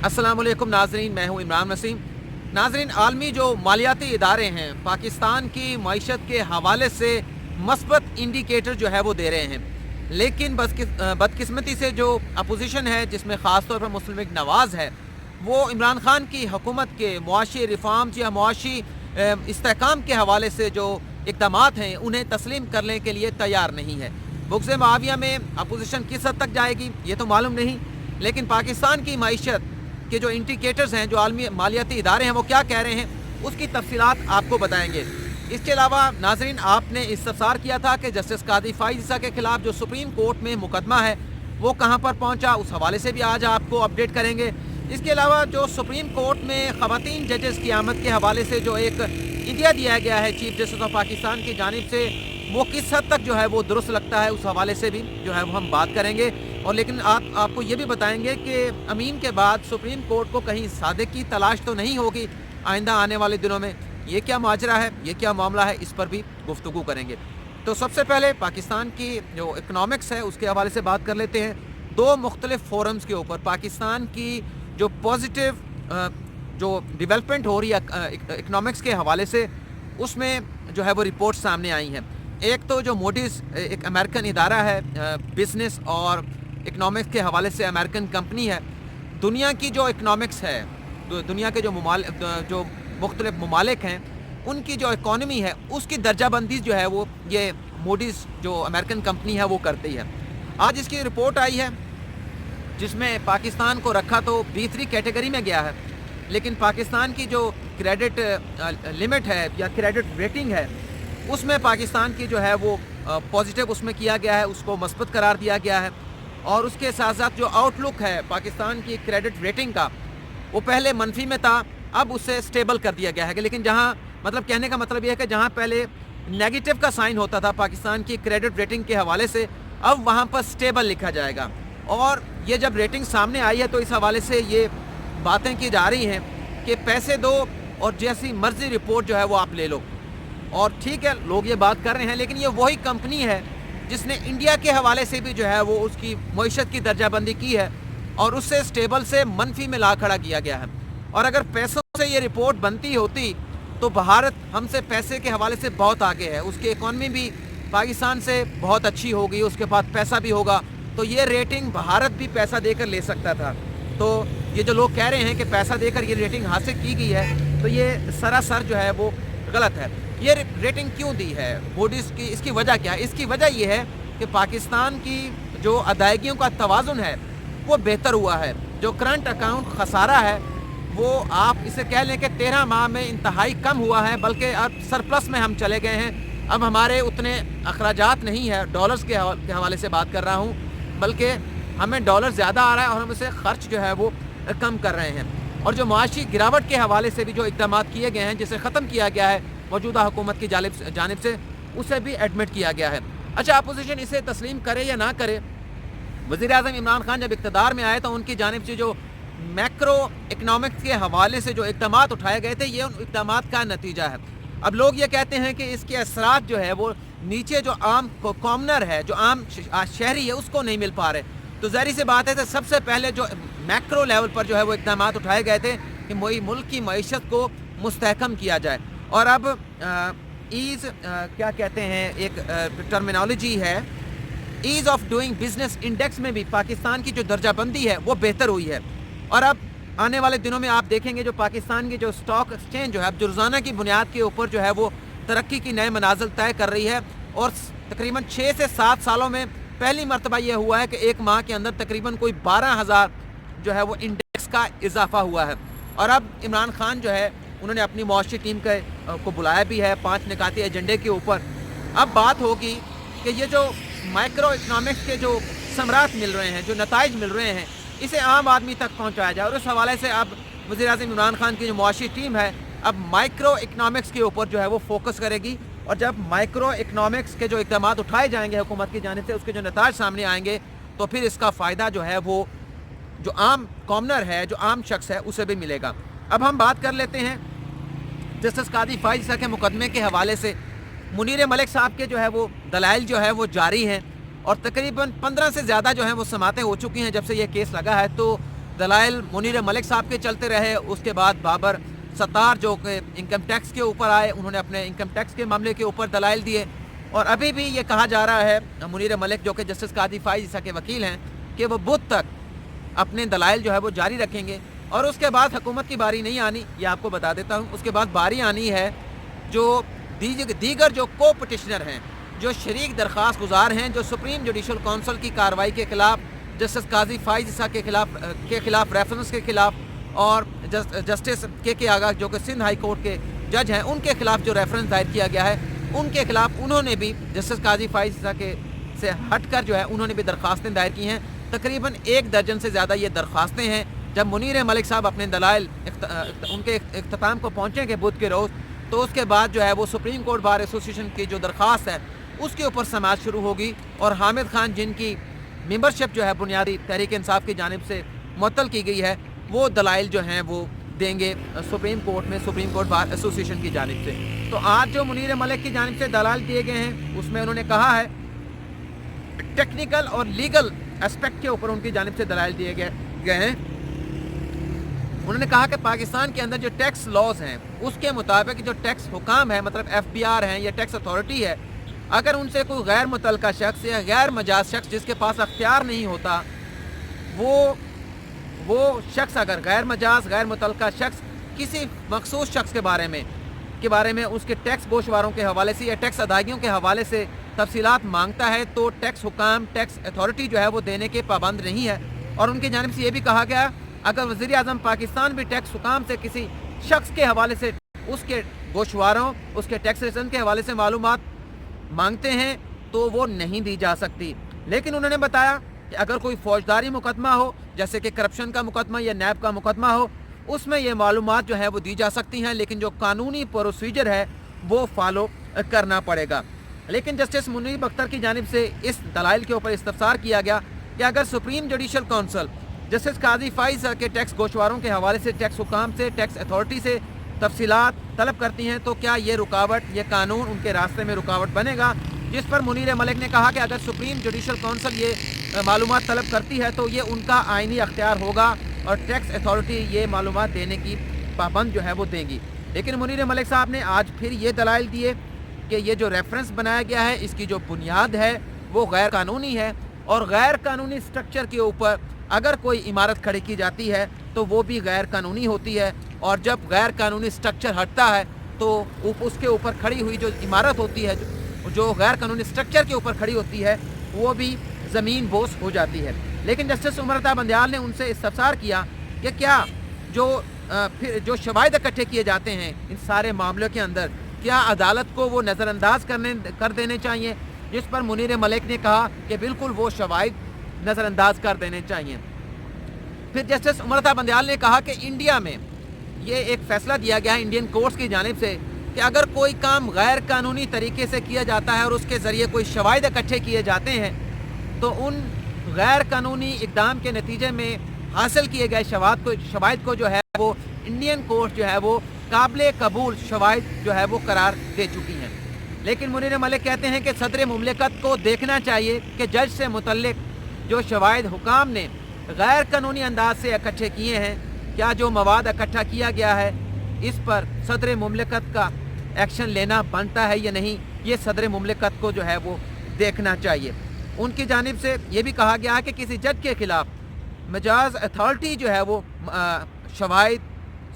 अस्सलाम वालेकुम नाजरीन, मैं हूँ इमरान नसीम। नाजरीन, आलमी जो मालियाती इदारे हैं पाकिस्तान की मईशत के हवाले से मस्बत इंडिकेटर जो है वो दे रहे हैं, लेकिन बदकिस्मती से जो अपोजिशन है जिसमें ख़ास तौर पर मुस्लिम लीग नवाज़ है, वो इमरान खान की हुकूमत के मुआशी रिफॉर्म्स या मुआशी इस्तेहकाम के हवाले से जो इक़दामात हैं उन्हें तस्लीम करने के लिए तैयार नहीं है। बुग़्ज़ मुआविया में अपोजिशन किस हद तक जाएगी ये तो मालूम नहीं, लेकिन पाकिस्तान की मईशत के जो इंडिकेटर्स हैं, जो आलमी मालियाती इदारे हैं, वो क्या कह रहे हैं उसकी तफसीलात आपको बताएंगे। इसके अलावा नाजरीन, आपने इस्तफसार किया था कि जस्टिस कादी फ़ाइज़ ईसा के खिलाफ जो सुप्रीम कोर्ट में मुकदमा है वो कहाँ पर पहुँचा, उस हवाले से भी आज आपको अपडेट करेंगे। इसके अलावा जो सुप्रीम कोर्ट में ख़वातीन जजेस की आमद के हवाले से जो एक इंडिया दिया गया है चीफ जस्टिस ऑफ पाकिस्तान की जानिब से, वो किस हद तक जो है वो दुरुस्त लगता है, उस हवाले से भी जो है वो हम बात करेंगे। और लेकिन आपको ये भी बताएंगे कि अमीन के बाद सुप्रीम कोर्ट को कहीं सादिक की तलाश तो नहीं होगी आइंदा आने वाले दिनों में। ये क्या माजरा है, ये क्या मामला है, इस पर भी गुफ्तगू करेंगे। तो सबसे पहले पाकिस्तान की जो इकनॉमिक्स है उसके हवाले से बात कर लेते हैं। दो मुख्तलिफ फोरम्स के ऊपर पाकिस्तान की जो पॉजिटिव जो डेवलपमेंट हो रही है इकनॉमिक्स के हवाले से, उसमें जो है वो रिपोर्ट सामने आई हैं। एक तो जो मूडीज़ एक अमेरिकन इदारा है बिज़नेस और इकनॉमिक्स के हवाले से, अमेरिकन कंपनी है। दुनिया की जो इकनॉमिक्स है, दुनिया के जो मुख्तलिफ ममालिक हैं उनकी जो इकॉनमी है उसकी दर्जाबंदी जो है वो ये मूडीज़ जो अमेरिकन कंपनी है वो करती है। आज इसकी रिपोर्ट आई है जिसमें पाकिस्तान को रखा तो B3 कैटेगरी में गया है, लेकिन पाकिस्तान की जो क्रेडिट लिमिट है या क्रेडिट रेटिंग है उसमें पाकिस्तान की जो है वो पॉजिटिव उसमें किया गया है, उसको मस्बत करार दिया गया है। और उसके साथ साथ जो आउटलुक है पाकिस्तान की क्रेडिट रेटिंग का, वो पहले मनफी में था, अब उसे स्टेबल कर दिया गया है। लेकिन जहां मतलब कहने का मतलब यह है कि जहां पहले नेगेटिव का साइन होता था पाकिस्तान की क्रेडिट रेटिंग के हवाले से, अब वहां पर स्टेबल लिखा जाएगा। और ये जब रेटिंग सामने आई है तो इस हवाले से ये बातें की जा रही हैं कि पैसे दो और जैसी मर्जी रिपोर्ट जो है वो आप ले लो। और ठीक है, लोग ये बात कर रहे हैं, लेकिन ये वही कंपनी है जिसने इंडिया के हवाले से भी जो है वो उसकी मईशत की दर्जाबंदी की है और उससे स्टेबल से मनफी में ला खड़ा किया गया है। और अगर पैसों से ये रिपोर्ट बनती होती तो भारत हमसे पैसे के हवाले से बहुत आगे है, उसकी इकॉनमी भी पाकिस्तान से बहुत अच्छी होगी, उसके पास पैसा भी होगा, तो ये रेटिंग भारत भी पैसा देकर ले सकता था। तो ये जो लोग कह रहे हैं कि पैसा देकर ये रेटिंग हासिल की गई है, तो ये सरासर जो है वो गलत है। ये रेटिंग क्यों दी है मूडीज़ की, इसकी वजह क्या है? इसकी वजह ये है कि पाकिस्तान की जो अदायगियों का तवाज़ुन है वो बेहतर हुआ है। जो करंट अकाउंट खसारा है वो आप इसे कह लें कि 13 माह में इंतहाई कम हुआ है, बल्कि अब सरप्लस में हम चले गए हैं। अब हमारे उतने अखराजात नहीं है, डॉलर्स के हवाले से बात कर रहा हूँ, बल्कि हमें डॉलर ज़्यादा आ रहा है और हम उसे ख़र्च जो है वो कम कर रहे हैं। और जो मुआशी गिरावट के हवाले से भी जो इक़दामात किए गए हैं, जिसे ख़त्म किया गया है मौजूदा हुकूमत की जानिब से, उसे भी एडमिट किया गया है। अच्छा, अपोजिशन इसे तस्लीम करे या ना करे, वज़ीर-ए-आज़म इमरान खान जब इक़्तिदार में आए तो उनकी जानिब से जो मैक्रो इकनॉमिक्स के हवाले से जो इक़दामात उठाए गए थे, ये उन इक़दामात का नतीजा है। अब लोग ये कहते हैं कि इसके असरात जो है वो नीचे जो आम कॉमनर है, जो आम शहरी है, उसको नहीं मिल पा रहे। तो ज़ाहिर सी बात है कि सबसे पहले जो मैक्रो लेवल पर जो है वो इक़दामात उठाए गए थे कि मुल्क की मईशत को मुस्तहकम किया जाए। और अब क्या कहते हैं, एक टर्मिनोलॉजी है, ease of doing business index में भी पाकिस्तान की जो दर्जाबंदी है वो बेहतर हुई है। और अब आने वाले दिनों में आप देखेंगे जो पाकिस्तान की जो स्टॉक एक्सचेंज जो है अब रोज़ाना की बुनियाद के ऊपर जो है वो तरक्की की नए मनाजिल तय कर रही है। और तकरीबन 6 से 7 सालों में पहली मरतबा ये हुआ है कि एक माह के अंदर तकरीबन कोई 12,000 जो है वो इंडेक्स का इजाफा हुआ है। और अब इमरान खान जो है उन्होंने अपनी मुआशी टीम को बुलाया भी है 5 निकाती एजेंडे के ऊपर। अब बात होगी कि ये जो माइक्रो इकनॉमिक्स के जो समरात मिल रहे हैं, जो नताइज मिल रहे हैं, इसे आम आदमी तक पहुंचाया जाए। और उस हवाले से अब वज़ीर-ए-आज़म इमरान खान की जो मुआशी टीम है अब माइक्रो इकनॉमिक्स के ऊपर जो है वो फोकस करेगी। और जब माइक्रो इकनॉमिक्स के जो इक़दामात उठाए जाएंगे हुकूमत की जानिब से, उसके जो नताइज सामने आएंगे, तो फिर इसका फ़ायदा जो है वो जो आम कॉमनर है, जो आम शख्स है, उसे भी मिलेगा। अब हम बात कर लेते हैं जस्टिस कादी फ़ाइज़ ईसा के मुकदमे के हवाले से। मुनीर मलिक साहब के जो है वो दलाइल जो है वो जारी हैं और तकरीबन 15 से ज़्यादा जो है वो समातें हो चुकी हैं जब से ये केस लगा है। तो दलाइल मुनीर मलिक साहब के चलते रहे। उसके बाद बाबर सत्तार जो कि इनकम टैक्स के ऊपर आए, उन्होंने अपने इनकम टैक्स के मामले के ऊपर दलाइल दिए। और अभी भी ये कहा जा रहा है मुनीर मलिक जो कि जस्टिस काजी फाइज ईसा के वकील हैं कि वो बुध तक अपने दलाइल जो है वो जारी रखेंगे। और उसके बाद हुकूमत की बारी नहीं आनी, ये आपको बता देता हूँ। उसके बाद बारी आनी है जो दीगर जो को पटिशनर हैं, जो शरीक दरख्वास्त गुजार हैं, जो सुप्रीम जुडिशल कौंसिल की कार्रवाई के खिलाफ, जस्टिस काजी फाइज ईसा के खिलाफ रेफरेंस के खिलाफ, और जस्टिस के आगा जो कि सिंध हाई कोर्ट के जज हैं, उनके खिलाफ जो रेफरेंस दायर किया गया है, उनके खिलाफ उन्होंने भी जस्टिस काजी फाइज ईसा के से हटकर जो है उन्होंने भी दरख्वास्तें दायर की हैं। तकरीबन 1 दर्जन से ज़्यादा ये दरख्वास्तें हैं। जब मुनीर मलिक साहब अपने दलाइल उनके इख्तिताम को पहुँचेंगे बुध के रोज़, तो उसके बाद जो है वो सुप्रीम कोर्ट बार एसोसिएशन की जो दरख्वास्त है उसके ऊपर समाअत शुरू होगी। और हामिद खान जिनकी मेंबरशिप जो है बुनियादी तहरीक इंसाफ की जानिब से मुअत्तल की गई है, वो दलाइल जो हैं वो देंगे सुप्रीम कोर्ट में, सुप्रीम कोर्ट बार एसोसिएशन की जानिब से। तो आज जो मुनीर मलिक की जानिब से दलाइल दिए गए हैं उसमें उन्होंने कहा है टेक्निकल और लीगल एस्पेक्ट के ऊपर उनकी जानिब से दलाइल दिए गए हैं। उन्होंने कहा कि पाकिस्तान के अंदर जो टैक्स लॉज हैं उसके मुताबिक जो टैक्स हुकाम है, मतलब FBR हैं या टैक्स अथॉरिटी है, अगर उनसे कोई गैर मुतल्लका शख्स या गैर मजाज शख्स जिसके पास अख्तियार नहीं होता, वो शख्स अगर गैर मजाज गैर मुतल्लका शख्स किसी मखसूस शख्स के बारे में उसके टैक्स गोशवारों के हवाले से या टैक्स अदायगियों के हवाले से तफसीलात मांगता है, तो टैक्स हुकाम टैक्स अथॉरिटी जो है वो देने के पाबंद नहीं है। और उनकी जानिब से ये भी कहा गया अगर वज़ीर आज़म पाकिस्तान भी टैक्स हुकाम से किसी शख्स के हवाले से उसके गोशवारों उसके टैक्स रिटर्न के हवाले से मालूमात मांगते हैं तो वो नहीं दी जा सकती। लेकिन उन्होंने बताया कि अगर कोई फौजदारी मुकदमा हो, जैसे कि करप्शन का मुकदमा या नैब का मुकदमा हो, उसमें ये मालूमात जो है वो दी जा सकती हैं, लेकिन जो कानूनी प्रोसीजर है वो फॉलो करना पड़ेगा। लेकिन जस्टिस मुनीब अख्तर की जानिब से इस दलाइल के ऊपर इस्तफसार किया गया कि अगर सुप्रीम जुडिशल कौंसिल जस्टिस काजी फाइज के टैक्स गोशवारों के हवाले से टैक्स हुकाम से टैक्स अथॉरिटी से तफसीलात तलब करती हैं, तो क्या ये रुकावट, ये कानून उनके रास्ते में रुकावट बनेगा। जिस पर मुनीर मलिक ने कहा कि अगर सुप्रीम जुडिशल कौंसिल ये मालूमात तलब करती है तो ये उनका आइनी अख्तियार होगा और टैक्स अथॉरिटी ये मालूमात देने की पाबंद जो है वो देंगी। लेकिन मुनीर मलिक साहब ने आज फिर ये दलाइल दिए कि ये जो रेफरेंस बनाया गया है इसकी जो बुनियाद है वो गैर कानूनी है, और गैर कानूनी स्ट्रक्चर के ऊपर अगर कोई इमारत खड़ी की जाती है तो वो भी गैर कानूनी होती है। और जब गैर कानूनी स्ट्रक्चर हटता है तो उसके ऊपर खड़ी हुई जो इमारत होती है, जो गैर कानूनी स्ट्रक्चर के ऊपर खड़ी होती है, वो भी ज़मीन बोस हो जाती है। लेकिन जस्टिस उमर बंदयाल ने उनसे इस्तफसार किया कि क्या फिर जो शवाहिद इकट्ठे किए जाते हैं इन सारे मामलों के अंदर, क्या अदालत को वो नज़रअंदाज कर देने चाहिए। जिस पर मुनीर मलिक ने कहा कि बिल्कुल वो शवाहिद नज़रअंदाज कर देने चाहिए। फिर जस्टिस उमर बंदयाल ने कहा कि इंडिया में ये एक फ़ैसला दिया गया है इंडियन कोर्ट्स की जानिब से कि अगर कोई काम गैर कानूनी तरीके से किया जाता है और उसके ज़रिए कोई शवाहिद इकट्ठे किए जाते हैं, तो उन गैर कानूनी इक़दाम के नतीजे में हासिल किए गए शवाहिद को जो है वो इंडियन कोर्ट जो है वो काबिल कबूल शवाहिद जो है वो करार दे चुकी हैं। लेकिन मुनीर मलिक कहते हैं कि सदर मुमलिकत को देखना चाहिए कि जज से मुतल्लिक जो शवाहिद हुकाम ने गैर कानूनी अंदाज से इकट्ठे किए हैं, क्या जो मवाद इकट्ठा किया गया है इस पर सदर मुमलिकत का एक्शन लेना बनता है या नहीं, ये सदर मुमलिकत को जो है वो देखना चाहिए। उनकी जानिब से ये भी कहा गया है कि किसी जज के खिलाफ मजाज अथॉरिटी जो है वो शवाहिद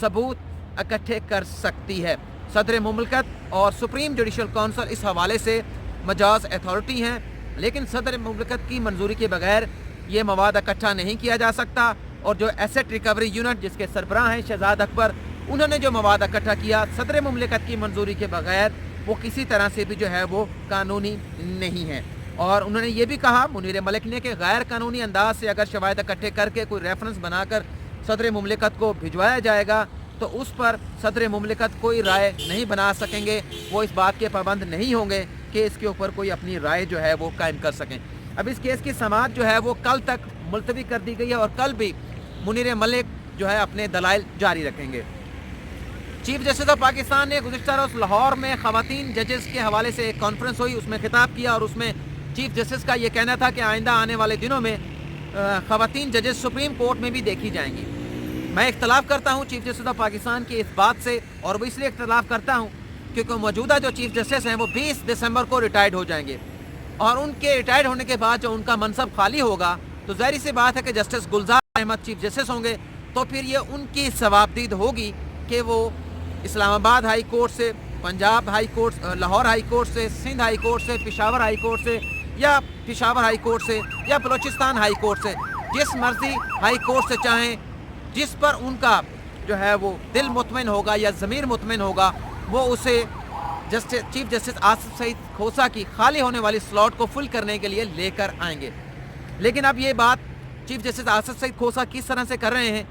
सबूत इकट्ठे कर सकती है। सदर मुमलिकत और सुप्रीम जुडिशल कौंसिल इस हवाले से मजाज अथॉरिटी हैं, लेकिन सदर मुमलिकत की मंजूरी के बगैर ये मवाद इकट्ठा नहीं किया जा सकता। और जो एसेट रिकवरी यूनिट जिसके सरबराह हैं शहजाद अकबर, उन्होंने जो मवाद इकट्ठा किया सदर मुमलिकत की मंजूरी के बगैर, वो किसी तरह से भी जो है वो कानूनी नहीं है। और उन्होंने ये भी कहा मुनीर मलिक ने कि गैर कानूनी अंदाज से अगर शवाहिद इकट्ठे करके कोई रेफरेंस बनाकर सदर मुमलिकत को भिजवाया जाएगा तो उस पर सदर मुमलिकत कोई राय नहीं बना सकेंगे, वो इस बात के पाबंद नहीं होंगे कि इसके ऊपर कोई अपनी राय जो है वो कायम कर सकें। अब इस केस की समाअत जो है वो कल तक मुलतवी कर दी गई है और कल भी मुनीर मलिक जो है अपने दलाइल जारी रखेंगे। चीफ जस्टिस ऑफ पाकिस्तान ने गुज़िश्ता रोज़ लाहौर में ख़वातीन जजेस के हवाले से एक कॉन्फ्रेंस हुई, उसमें खिताब किया और उसमें चीफ जस्टिस का ये कहना था कि आइंदा आने वाले दिनों में ख़वातीन जजेस सुप्रीम कोर्ट में भी देखी जाएंगी। मैं इख्तलाफ करता हूँ चीफ जस्टिस ऑफ पाकिस्तान की इस बात से, और वो इसलिए इख्तलाफ करता हूँ क्योंकि मौजूदा जो चीफ जस्टिस हैं वो 20 दिसंबर को रिटायर्ड हो जाएंगे, और उनके रिटायर्ड होने के बाद जो उनका मनसब खाली होगा तो ज़ाहिर सी बात है कि जस्टिस गुलजार अहमद चीफ जस्टिस होंगे, तो फिर ये उनकी सवाबदीद होगी कि वो इस्लामाबाद हाई कोर्ट से, Punjab high court, Lahore high court से, सिंध हाई कोर्ट से, पेशावर हाई कोर्ट से, या पेशावर हाई कोर्ट से, या बलूचिस्तान हाई कोर्ट से, जिस मर्जी हाई कोर्ट से चाहें, जिस पर उनका जो है वो दिल मुतमिन होगा या ज़मीर मुतमिन होगा, वो उसे चीफ जस्टिस आसिफ सईद खोसा की खाली होने वाली स्लॉट को फुल करने के लिए लेकर आएंगे। लेकिन अब ये बात चीफ जस्टिस आसिफ सईद खोसा किस तरह से कर रहे हैं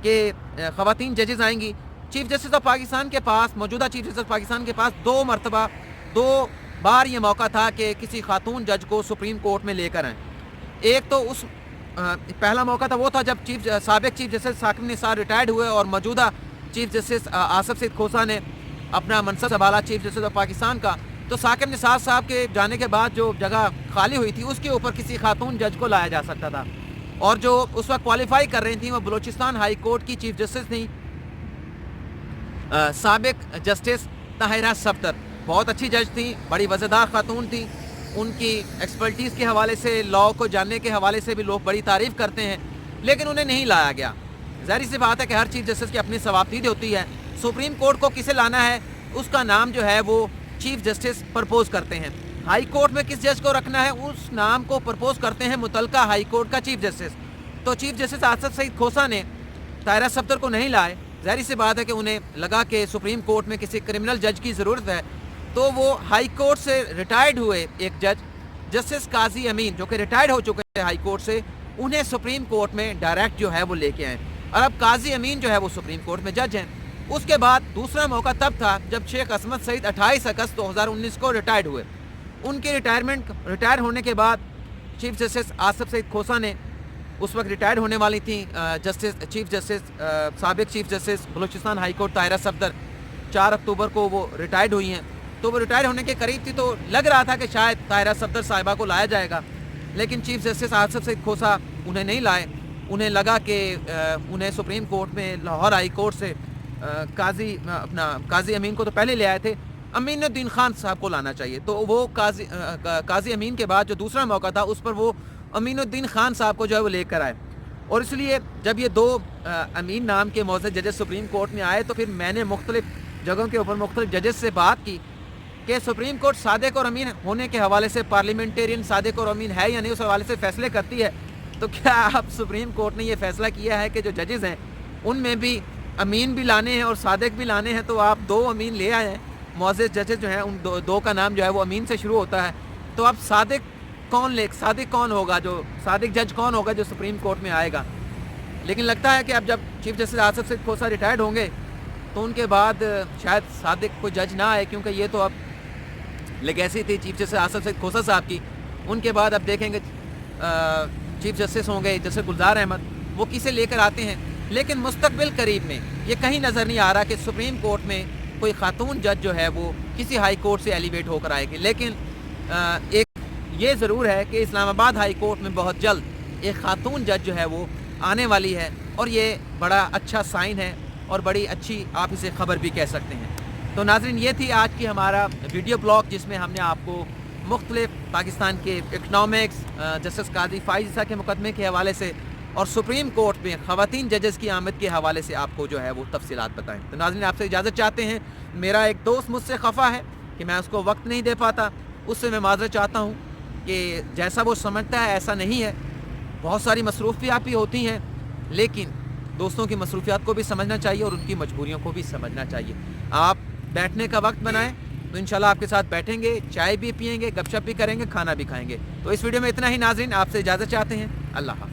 कि ख़वातीन जजेस आएंगी। चीफ जस्टिस ऑफ पाकिस्तान के पास, मौजूदा चीफ जस्टिस पाकिस्तान के पास 2 बार ये मौका था कि किसी खातून जज को सुप्रीम कोर्ट में लेकर आएँ। एक तो उस पहला मौका था, वो था जब साबिक chief justice Saqib Nisar retired हुए और मौजूदा चीफ जस्टिस आसिफ सईद खोसा ने अपना मनसब संभाला चीफ जस्टिस ऑफ पाकिस्तान का। तो साकिब निसार साहब के जाने के बाद जो जगह खाली हुई थी उसके ऊपर किसी खातून जज को लाया जा सकता था, और जो उस वक्त क्वालिफाई कर रही थी वो बलूचिस्तान हाई कोर्ट की चीफ जस्टिस थी साबिक जस्टिस ताहिरा सफ्दर। बहुत अच्छी जज थी, बड़ी वज़ेदार खातून थी, उनकी एक्सपर्टीज़ के हवाले से, लॉ को जानने के हवाले से भी लोग बड़ी तारीफ़ करते हैं, लेकिन उन्हें नहीं लाया गया। ज़ाहिर सी बात है कि हर चीफ जस्टिस की अपनी सवाबदीद होती है। सुप्रीम कोर्ट को किसे लाना है उसका नाम जो है वो चीफ जस्टिस प्रपोज करते हैं। हाई कोर्ट में किस जज को रखना है उस नाम को प्रपोज करते हैं मुतलका हाई कोर्ट का चीफ जस्टिस। तो चीफ जस्टिस आसिफ सईद खोसा ने ताहिरा सफ्दर को नहीं लाए। ज़ाहिर सी बात है कि उन्हें लगा कि सुप्रीम कोर्ट में किसी क्रिमिनल जज की ज़रूरत है, तो वो हाई कोर्ट से रिटायर्ड हुए एक जज जस्टिस काजी अमीन, जो कि रिटायर्ड हो चुके थे हाई कोर्ट से, उन्हें सुप्रीम कोर्ट में डायरेक्ट जो है वो लेके आए, और अब काजी अमीन जो है वो सुप्रीम कोर्ट में जज हैं। उसके बाद दूसरा मौका तब था जब शेख असमत सईद 28 अगस्त 2019 को रिटायर्ड हुए। उनके रिटायर होने के बाद चीफ जस्टिस आसिफ सईद खोसा ने, उस वक्त रिटायर होने वाली थी साबिक chief justice Balochistan high court Tahira Safdar, 4 October को वो रिटायर्ड हुई हैं। तो वो रिटायर होने के करीब थी, तो लग रहा था कि शायद ताहिरा सफ्दर साहिबा को लाया जाएगा, लेकिन चीफ जस्टिस आसिफ सईद खोसा उन्हें नहीं लाए। उन्हें लगा कि उन्हें सुप्रीम कोर्ट में लाहौर हाई कोर्ट से काजी अमीन को तो पहले ले आए थे, अमीनुद्दीन खान साहब को लाना चाहिए। तो वो काजी अमीन के बाद जो दूसरा मौका था उस पर वो अमीनुद्दीन खान साहब को जो है वो लेकर आए, और इसलिए जब ये 2 अमीन नाम के मौजूद जजेस सुप्रीम कोर्ट में आए तो फिर मैंने मुख्तलिफ जगहों के ऊपर मुख्तलिफ जजेस से बात की कि सुप्रीम कोर्ट सादिक और अमीन होने के हवाले से, पार्लियामेंटेरियन सादिक और अमीन है या नहीं, उस हवाले से फैसले करती है। तो क्या आप सुप्रीम कोर्ट ने ये फैसला किया है कि जो जजेस हैं उनमें भी अमीन भी लाने हैं और सादिक भी लाने हैं, तो आप 2 अमीन ले आए हैं। मौजूद जजेस जो हैं उन दो का नाम जो है वो अमीन से शुरू होता है। तो अब सादिक कौन होगा, जो सादिक जज कौन होगा जो सुप्रीम कोर्ट में आएगा। लेकिन लगता है कि अब जब चीफ जस्टिस आसिफ सईद खोसा रिटायर्ड होंगे तो उनके बाद शायद सादिक कोई जज ना आए, क्योंकि ये तो अब लेगेसी थी चीफ जस्टिस आसिफ सईद खोसा साहब की। उनके बाद अब देखेंगे चीफ जस्टिस होंगे जस्टिस गुलजार अहमद, वो किसे लेकर आते हैं। लेकिन मुस्तकबिल करीब में ये कहीं नज़र नहीं आ रहा कि सुप्रीम कोर्ट में कोई खातून जज जो है वो किसी हाई कोर्ट से एलिवेट होकर आएगी। लेकिन एक ये ज़रूर है कि इस्लामाबाद हाई कोर्ट में बहुत जल्द एक खातून जज जो है वो आने वाली है, और ये बड़ा अच्छा साइन है और बड़ी अच्छी आप इसे ख़बर भी कह सकते हैं। तो नाज़रीन, ये थी आज की हमारा वीडियो ब्लॉग, जिसमें हमने आपको मुख्तलिफ पाकिस्तान के इकनॉमिक्स, जस्टिस काजी फाइज ईसा के मुकदमे के हवाले से और सुप्रीम कोर्ट में ख़वातीन जजेस की आमद के हवाले से आपको जो है वो तफसीलात बताएं। तो नाज़रीन, आपसे इजाज़त चाहते हैं। मेरा एक दोस्त मुझसे खफा है कि मैं उसको वक्त नहीं दे पाता, उससे मैं माज़रत चाहता हूँ कि जैसा वो समझता है ऐसा नहीं है। बहुत सारी मसरूफियात भी होती हैं, लेकिन दोस्तों की मसरूफियात को भी समझना चाहिए और उनकी मजबूरियों को भी समझना चाहिए। आप बैठने का वक्त बनाएं तो इंशाल्लाह आपके साथ बैठेंगे, चाय भी पियेंगे, गपशप भी करेंगे, खाना भी खाएंगे। तो इस वीडियो में इतना ही नाज़रीन, आपसे इजाज़त चाहते हैं। अल्लाह हाफ़िज़।